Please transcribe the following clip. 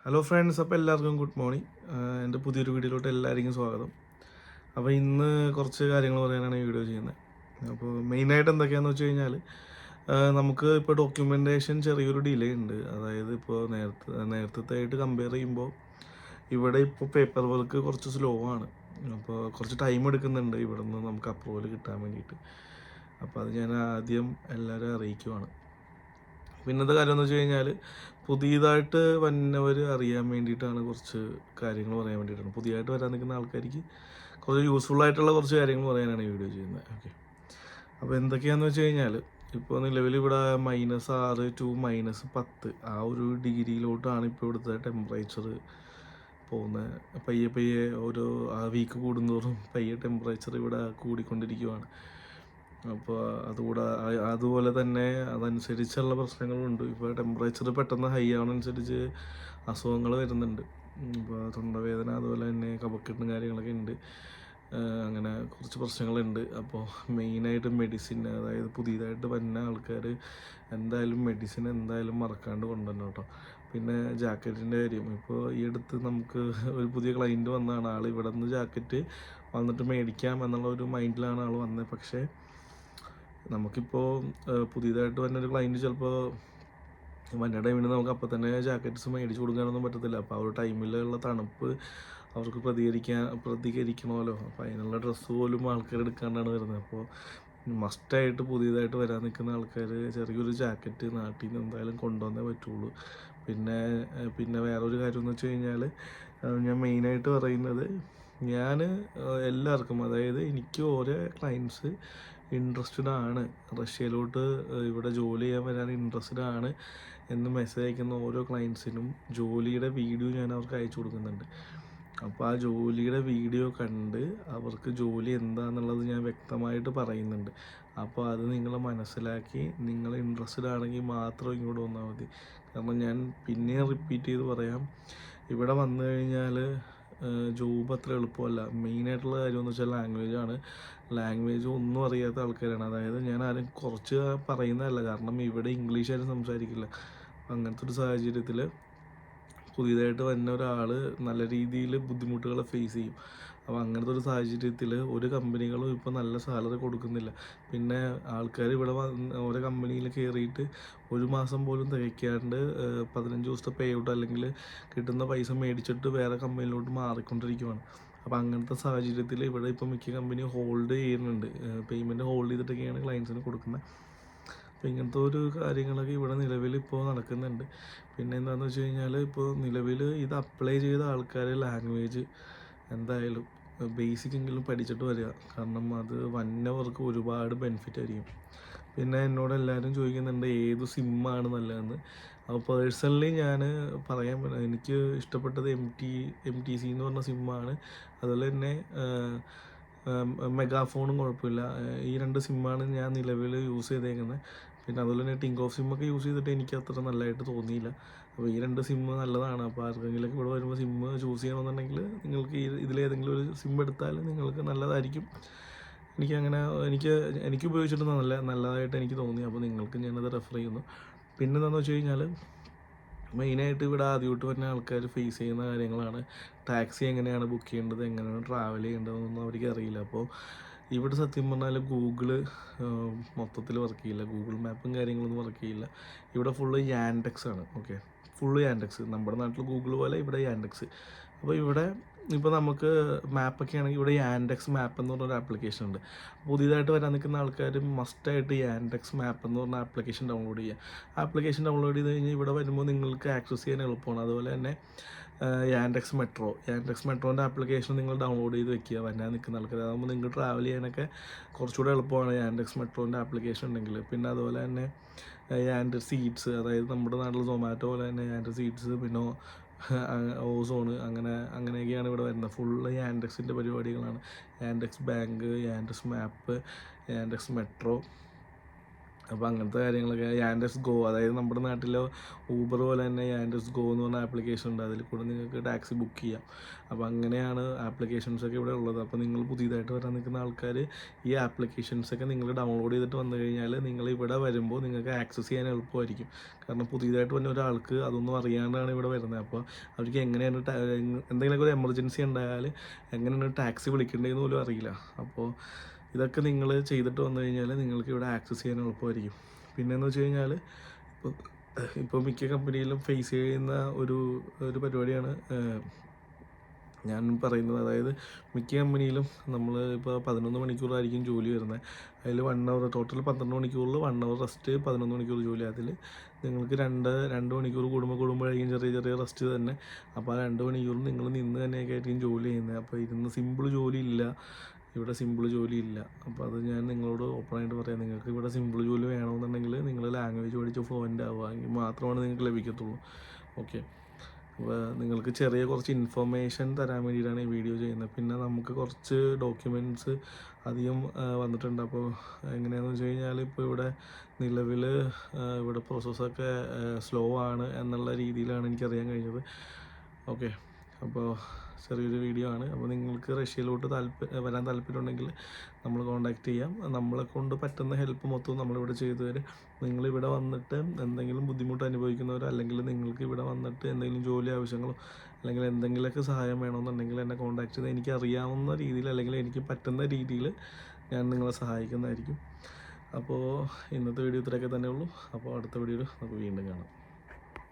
Hello friends, അപ്പോൾ എല്ലാവർക്കും good morning. എൻ്റെ പുതിയൊരു വീഡിയോയിലോട്ട് എല്ലാവർക്കും സ്വാഗതം. അപ്പോൾ ഇന്ന് കുറച്ച് കാര്യങ്ങൾ പറയാനാണ് ഈ വീഡിയോ ചെയ്യുന്നത്. അപ്പോൾ മെയിനായിട്ട് എന്തൊക്കെയാണെന്ന് വെച്ച് കഴിഞ്ഞാൽ നമുക്ക് ഇപ്പോൾ ഡോക്യുമെൻറ്റേഷൻ ചെറിയൊരു ഡിലേ ഉണ്ട്. അതായത് ഇപ്പോൾ നേരത്തെ ആയിട്ട് കമ്പയർ ചെയ്യുമ്പോൾ ഇവിടെ ഇപ്പോൾ പേപ്പർ വർക്ക് കുറച്ച് സ്ലോ ആണ്. അപ്പോൾ കുറച്ച് ടൈം എടുക്കുന്നുണ്ട് ഇവിടെ നിന്ന് നമുക്ക് അപ്രൂവൽ കിട്ടാൻ വേണ്ടിയിട്ട്. അപ്പോൾ അത് ഞാൻ ആദ്യം എല്ലാവരും അറിയിക്കുവാണ്. പിന്നത്തെ കാര്യം എന്ന് വെച്ച് കഴിഞ്ഞാൽ പുതിയതായിട്ട് വന്നവർ അറിയാൻ വേണ്ടിയിട്ടാണ്, കുറച്ച് കാര്യങ്ങൾ പറയാൻ വേണ്ടിയിട്ടാണ്. പുതിയതായിട്ട് വരാൻ നിൽക്കുന്ന ആൾക്കാർക്ക് കുറച്ച് യൂസ്ഫുൾ ആയിട്ടുള്ള കുറച്ച് കാര്യങ്ങൾ പറയാനാണ് ഈ വീഡിയോ ചെയ്യുന്നത്. ഓക്കെ, അപ്പോൾ എന്തൊക്കെയാണെന്ന് വെച്ച് കഴിഞ്ഞാൽ ഇപ്പോൾ നിലവിൽ ഇവിടെ -6 ടു -10 ആ ഒരു ഡിഗ്രിയിലോട്ടാണ് ഇപ്പോൾ ഇവിടുത്തെ ടെമ്പറേച്ചർ പോകുന്നത്. പയ്യെ പയ്യെ ഓരോ വീക്ക് കൂടുന്തോറും പയ്യെ ടെമ്പറേച്ചർ ഇവിടെ കൂടിക്കൊണ്ടിരിക്കുവാണ്. അപ്പോൾ അതുപോലെ തന്നെ അതനുസരിച്ചുള്ള പ്രശ്നങ്ങളുണ്ട്. ഇപ്പോൾ ടെമ്പറേച്ചർ പെട്ടെന്ന് ഹൈ ആവുന്നതനുസരിച്ച് അസുഖങ്ങൾ വരുന്നുണ്ട്. ഇപ്പോൾ തൊണ്ടവേദന, അതുപോലെ തന്നെ കഫക്കെട്ടും കാര്യങ്ങളൊക്കെ ഉണ്ട്. അങ്ങനെ കുറച്ച് പ്രശ്നങ്ങളുണ്ട്. അപ്പോൾ മെയിനായിട്ട് മെഡിസിൻ, അതായത് പുതിയതായിട്ട് വരുന്ന ആൾക്കാർ എന്തായാലും മെഡിസിൻ എന്തായാലും മറക്കാണ്ട് കൊണ്ടുവരണം കേട്ടോ. പിന്നെ ജാക്കറ്റിൻ്റെ കാര്യം, ഇപ്പോൾ ഈ അടുത്ത് നമുക്ക് ഒരു പുതിയ ക്ലയൻറ്റ് വന്നതാണ്. ആൾ ഇവിടെ നിന്ന് ജാക്കറ്റ് വന്നിട്ട് മേടിക്കാം എന്നുള്ള ഒരു മൈൻഡിലാണ് ആൾ വന്നത്. പക്ഷേ നമുക്കിപ്പോൾ പുതിയതായിട്ട് വരുന്നൊരു ക്ലയൻറ്റ് ചിലപ്പോൾ വന്ന ടൈമിന് നമുക്ക് അപ്പം തന്നെ ജാക്കറ്റ്സ് മേടിച്ച് കൊടുക്കാനൊന്നും പറ്റത്തില്ല. അപ്പോൾ ആ ഒരു ടൈമിലുള്ള തണുപ്പ് അവർക്ക് പ്രതികരിക്കണമല്ലോ. അപ്പോൾ അതിനുള്ള ഡ്രസ്സ് പോലും ആൾക്കാർ എടുക്കാണ്ടാണ് വരുന്നത്. അപ്പോൾ മസ്റ്റായിട്ട് പുതിയതായിട്ട് വരാൻ നിൽക്കുന്ന ആൾക്കാർ ചെറിയൊരു ജാക്കറ്റ് നാട്ടിൽ നിന്ന് എന്തായാലും കൊണ്ടുവന്നേ പറ്റുള്ളൂ. പിന്നെ വേറൊരു കാര്യം എന്ന് വെച്ച് കഴിഞ്ഞാൽ, ഞാൻ മെയിനായിട്ട് പറയുന്നത്, ഞാൻ എല്ലാവർക്കും, അതായത് എനിക്ക് ഓരോ ക്ലയൻസ് ഇൻട്രസ്റ്റഡ് ആണ്, റഷ്യയിലോട്ട് ഇവിടെ ജോലി ചെയ്യാൻ വരാൻ ഇൻട്രസ്റ്റഡ് ആണ് എന്ന് മെസ്സേജ് അയക്കുന്ന ഓരോ ക്ലയൻസിനും ജോലിയുടെ വീഡിയോ ഞാൻ അവർക്ക് അയച്ചു കൊടുക്കുന്നുണ്ട്. അപ്പോൾ ആ ജോലിയുടെ വീഡിയോ കണ്ട് അവർക്ക് ജോലി എന്താണെന്നുള്ളത് ഞാൻ വ്യക്തമായിട്ട് പറയുന്നുണ്ട്. അപ്പോൾ അത് നിങ്ങൾ മനസ്സിലാക്കി നിങ്ങൾ ഇൻട്രസ്റ്റഡ് ആണെങ്കിൽ മാത്രം ഇങ്ങോട്ട് വന്നാൽ മതി. കാരണം ഞാൻ പിന്നെയും റിപ്പീറ്റ് ചെയ്ത് പറയാം, ഇവിടെ വന്നു കഴിഞ്ഞാൽ ജോബ് അത്ര എളുപ്പമല്ല. മെയിനായിട്ടുള്ള കാര്യം എന്ന് വെച്ചാൽ ലാംഗ്വേജാണ്. ലാംഗ്വേജ് ഒന്നും അറിയാത്ത ആൾക്കാരാണ്. അതായത് ഞാൻ ആരും കുറച്ച് പറയുന്നതല്ല, കാരണം ഇവിടെ ഇംഗ്ലീഷ് ആരും സംസാരിക്കില്ല. അങ്ങനത്തെ ഒരു സാഹചര്യത്തിൽ പുതിയതായിട്ട് വരുന്ന ഒരാൾ നല്ല രീതിയിൽ ബുദ്ധിമുട്ടുകൾ ഫേസ് ചെയ്യും. അപ്പോൾ അങ്ങനത്തെ ഒരു സാഹചര്യത്തിൽ ഒരു കമ്പനികളും ഇപ്പോൾ നല്ല സാലറി കൊടുക്കുന്നില്ല. പിന്നെ ആൾക്കാർ ഇവിടെ ഓരോ കമ്പനിയിൽ കയറിയിട്ട് ഒരു മാസം പോലും തികയ്ക്കാണ്ട് 15 ദിവസത്തെ പേ ഔട്ട് അല്ലെങ്കിൽ കിട്ടുന്ന പൈസ മേടിച്ചിട്ട് വേറെ കമ്പനിയിലോട്ട് മാറിക്കൊണ്ടിരിക്കുവാണ്. അപ്പോൾ അങ്ങനത്തെ സാഹചര്യത്തിൽ ഇവിടെ ഇപ്പോൾ മിക്ക കമ്പനിയും ഹോൾഡ് ചെയ്യുന്നുണ്ട്. പേയ്മെൻറ്റ് ഹോൾഡ് ചെയ്തിട്ടൊക്കെയാണ് ക്ലയൻസിന് കൊടുക്കുന്നത്. അപ്പോൾ ഇങ്ങനത്തെ ഒരു കാര്യങ്ങളൊക്കെ ഇവിടെ നിലവിൽ ഇപ്പോൾ നടക്കുന്നുണ്ട്. പിന്നെ എന്താണെന്ന് വെച്ച് കഴിഞ്ഞാൽ, ഇപ്പോൾ നിലവിൽ ഇത് അപ്ലൈ ചെയ്ത ആൾക്കാർ ലാംഗ്വേജ് എന്തായാലും ബേസിക് എങ്കിലും പഠിച്ചിട്ട് വരിക. കാരണം അത് വന്നവർക്ക് ഒരുപാട് ബെനിഫിറ്റ് ആയിരിക്കും. പിന്നെ എന്നോട് എല്ലാവരും ചോദിക്കുന്നുണ്ട് ഏത് സിമ്മാണ് നല്ലതെന്ന്. അപ്പോൾ പേഴ്സണലി ഞാൻ എനിക്ക് ഇഷ്ടപ്പെട്ടത് MTC എന്ന് പറഞ്ഞ സിമ്മാണ്. അതുപോലെ തന്നെ മെഗാഫോണും കുഴപ്പമില്ല. ഈ 2 സിമ്മാണ് ഞാൻ നിലവിൽ യൂസ് ചെയ്തേക്കുന്നത്. പിന്നെ അതുപോലെ തന്നെ ടിങ്ക് ഓഫ് സിമ്മൊക്കെ യൂസ് ചെയ്തിട്ട് എനിക്ക് അത്ര നല്ലതായിട്ട് തോന്നിയില്ല. അപ്പോൾ ഈ 2 സിമ്മ് നല്ലതാണ്. അപ്പോൾ ആർക്കെങ്കിലൊക്കെ ഇവിടെ വരുമ്പോൾ സിമ്മ് ചൂസ് ചെയ്യണമെന്നുണ്ടെങ്കിൽ നിങ്ങൾക്ക് ഇതിലേതെങ്കിലും ഒരു സിം എടുത്താൽ നിങ്ങൾക്ക് നല്ലതായിരിക്കും. എനിക്ക് ഉപയോഗിച്ചിട്ട് നല്ലതായിട്ട് എനിക്ക് തോന്നി. അപ്പോൾ നിങ്ങൾക്ക് ഞാനത് റെഫർ ചെയ്യുന്നു. പിന്നെ എന്താണെന്ന് വെച്ച് കഴിഞ്ഞാൽ, മെയിനായിട്ട് ഇവിടെ ആദ്യമായിട്ട് വരുന്ന ആൾക്കാർ ഫേസ് ചെയ്യുന്ന കാര്യങ്ങളാണ്. ടാക്സി എങ്ങനെയാണ് ബുക്ക് ചെയ്യേണ്ടത്, എങ്ങനെയാണ് ട്രാവൽ ചെയ്യേണ്ടതെന്നൊന്നും അവർക്ക് അറിയില്ല. അപ്പോൾ ഇവിടെ സത്യം പറഞ്ഞാൽ ഗൂഗിള് മൊത്തത്തിൽ വർക്ക് ചെയ്യില്ല. ഗൂഗിൾ മാപ്പും കാര്യങ്ങളൊന്നും വർക്ക് ചെയ്യില്ല. ഇവിടെ ഫുള്ള് യാൻഡെക്സ് ആണ്. Okay, full Yandex. നമ്മുടെ നാട്ടിൽ ഗൂഗിൾ പോലെ ഇവിടെ യാൻഡെക്സ്. അപ്പോൾ ഇവിടെ ഇപ്പോൾ നമുക്ക് മാപ്പൊക്കെ ആണെങ്കിൽ ഇവിടെ യാൻഡെക്സ് മാപ്പ് എന്ന് പറഞ്ഞൊരു ആപ്ലിക്കേഷൻ ഉണ്ട്. പുതിയതായിട്ട് വരാൻ നിൽക്കുന്ന ആൾക്കാർ മസ്റ്റായിട്ട് യാൻഡെക്സ് മാപ്പ് എന്ന് പറഞ്ഞ ആപ്ലിക്കേഷൻ ഡൗൺലോഡ് ചെയ്യുക. ആപ്ലിക്കേഷൻ ഡൗൺലോഡ് ചെയ്ത് കഴിഞ്ഞാൽ ഇവിടെ വരുമ്പോൾ നിങ്ങൾക്ക് ആക്സസ് ചെയ്യാൻ എളുപ്പമാണ്. അതുപോലെ തന്നെ യാൻഡെക്സ് മെട്രോൻ്റെ ആപ്ലിക്കേഷൻ നിങ്ങൾ ഡൗൺലോഡ് ചെയ്ത് വെക്കുക വരാൻ നിൽക്കുന്ന ആൾക്കാർ. അതാകുമ്പോൾ നിങ്ങൾക്ക് ട്രാവൽ ചെയ്യാനൊക്കെ കുറച്ചുകൂടെ എളുപ്പമാണ് യാൻഡെക്സ് മെട്രോൻ്റെ ആപ്ലിക്കേഷൻ ഉണ്ടെങ്കിൽ. പിന്നെ അതുപോലെ തന്നെ യാൻഡെക്സ് സീറ്റ്സ്, അതായത് നമ്മുടെ നാട്ടിൽ സൊമാറ്റോ പോലെ തന്നെ യാൻഡെക്സ് സീറ്റ്സ്, പിന്നെ ഓസോണ്, അങ്ങനെയൊക്കെയാണ് ഇവിടെ വരുന്നത്. ഫുള്ള് യാൻഡെക്സിൻ്റെ പരിപാടികളാണ്. യാൻഡെക്സ് ബാങ്ക്, യാൻഡെക്സ് മാപ്പ്, യാൻഡെക്സ് മെട്രോ, അപ്പോൾ അങ്ങനത്തെ കാര്യങ്ങളൊക്കെ യാൻഡസ് ഗോ, അതായത് നമ്മുടെ നാട്ടിലെ ഊബർ പോലെ തന്നെ യാൻഡസ് ഗോ എന്ന് പറഞ്ഞ ആപ്ലിക്കേഷൻ ഉണ്ട്. അതിൽ കൂടെ നിങ്ങൾക്ക് ടാക്സി ബുക്ക് ചെയ്യാം. അപ്പോൾ അങ്ങനെയാണ് ആപ്ലിക്കേഷൻസൊക്കെ ഇവിടെ ഉള്ളത്. അപ്പോൾ നിങ്ങൾ പുതിയതായിട്ട് വരാൻ നിൽക്കുന്ന ആൾക്കാർ ഈ ആപ്ലിക്കേഷൻസൊക്കെ നിങ്ങൾ ഡൗൺലോഡ് ചെയ്തിട്ട് വന്നു കഴിഞ്ഞാൽ നിങ്ങൾ ഇവിടെ വരുമ്പോൾ നിങ്ങൾക്ക് ആക്സസ് ചെയ്യാൻ എളുപ്പമായിരിക്കും. കാരണം പുതിയതായിട്ട് വന്ന ഒരാൾക്ക് അതൊന്നും അറിയാണ്ടാണ് ഇവിടെ വരുന്നത്. അപ്പോൾ അവർക്ക് എങ്ങനെയാണ് എന്തെങ്കിലുമൊക്കെ ഒരു എമർജൻസി ഉണ്ടായാൽ എങ്ങനെയാണ് ടാക്സി വിളിക്കേണ്ടതെന്ന് പോലും അറിയില്ല. അപ്പോൾ ഇതൊക്കെ നിങ്ങൾ ചെയ്തിട്ട് വന്നു കഴിഞ്ഞാൽ നിങ്ങൾക്ക് ഇവിടെ ആക്സസ് ചെയ്യാൻ എളുപ്പമായിരിക്കും. പിന്നെയെന്ന് വെച്ച് കഴിഞ്ഞാൽ ഇപ്പോൾ മിക്ക കമ്പനിയിലും ഫേസ് ചെയ്യുന്ന ഒരു പരിപാടിയാണ് ഞാൻ പറയുന്നത്. അതായത് മിക്ക കമ്പനിയിലും നമ്മൾ ഇപ്പോൾ 11 മണിക്കൂറായിരിക്കും ജോലി വരുന്നത്. അതിൽ 1 അവർ ടോട്ടൽ 12 മണിക്കൂറിൽ 1 അവർ റെസ്റ്റ്, 11 മണിക്കൂർ ജോലി. അതിൽ നിങ്ങൾക്ക് രണ്ട് മണിക്കൂർ കൂടുമ്പോഴായിരിക്കും ചെറിയ റെസ്റ്റ് തന്നെ. അപ്പോൾ ആ 2 മണിക്കൂർ നിങ്ങൾ നിന്ന് തന്നെയൊക്കെ ആയിരിക്കും ജോലി ചെയ്യുന്നത്. അപ്പോൾ ഇരുന്ന് സിമ്പിൾ ജോലി ഇല്ല, ഇവിടെ സിമ്പിൾ ജോലി ഇല്ല. അപ്പോൾ അത് ഞാൻ നിങ്ങളോട് ഓപ്പണായിട്ട് പറയാം. നിങ്ങൾക്ക് ഇവിടെ സിമ്പിൾ ജോലി വേണമെന്നുണ്ടെങ്കിൽ നിങ്ങൾ ലാംഗ്വേജ് പഠിച്ച് ഫ്ലുവൻ്റ് ആവുക, എങ്കിൽ മാത്രമാണ് നിങ്ങൾക്ക് ലഭിക്കത്തുള്ളൂ. ഓക്കെ, അപ്പോൾ നിങ്ങൾക്ക് കുറച്ച് ഇൻഫർമേഷൻ തരാൻ വേണ്ടിയിട്ടാണ് ഈ വീഡിയോ ചെയ്യുന്നത്. പിന്നെ നമുക്ക് കുറച്ച് ഡോക്യുമെൻറ്റ്സ് അധികം വന്നിട്ടുണ്ട്. അപ്പോൾ എങ്ങനെയാണെന്ന് വെച്ച് കഴിഞ്ഞാൽ ഇപ്പോൾ ഇവിടെ നിലവിൽ ഇവിടെ പ്രോസസ്സൊക്കെ സ്ലോ ആണ് എന്നുള്ള രീതിയിലാണ് എനിക്കറിയാൻ കഴിഞ്ഞത്. ഓക്കെ, അപ്പോൾ ചെറിയൊരു വീഡിയോ ആണ്. അപ്പോൾ നിങ്ങൾക്ക് റഷ്യയിലോട്ട് വരാൻ താല്പര്യമുണ്ടെങ്കിൽ നമ്മൾ കോൺടാക്റ്റ് ചെയ്യാം. നമ്മളെ കൊണ്ട് പറ്റുന്ന ഹെൽപ്പ് മൊത്തം നമ്മളിവിടെ ചെയ്തു തരും. നിങ്ങളിവിടെ വന്നിട്ട് എന്തെങ്കിലും ബുദ്ധിമുട്ട് അനുഭവിക്കുന്നവരോ, അല്ലെങ്കിൽ നിങ്ങൾക്ക് ഇവിടെ വന്നിട്ട് എന്തെങ്കിലും ജോലി ആവശ്യങ്ങളോ അല്ലെങ്കിൽ എന്തെങ്കിലുമൊക്കെ സഹായം വേണമെന്നുണ്ടെങ്കിൽ എന്നെ കോൺടാക്റ്റ് ചെയ്ത് എനിക്ക് അറിയാവുന്ന രീതിയിൽ അല്ലെങ്കിൽ എനിക്ക് പറ്റുന്ന രീതിയിൽ ഞാൻ നിങ്ങളെ സഹായിക്കുന്നതായിരിക്കും. അപ്പോൾ ഇന്നത്തെ വീഡിയോ ഇത്രയൊക്കെ തന്നെ ഉള്ളൂ. അപ്പോൾ അടുത്ത വീഡിയോയിൽ നമുക്ക് വീണ്ടും കാണാം.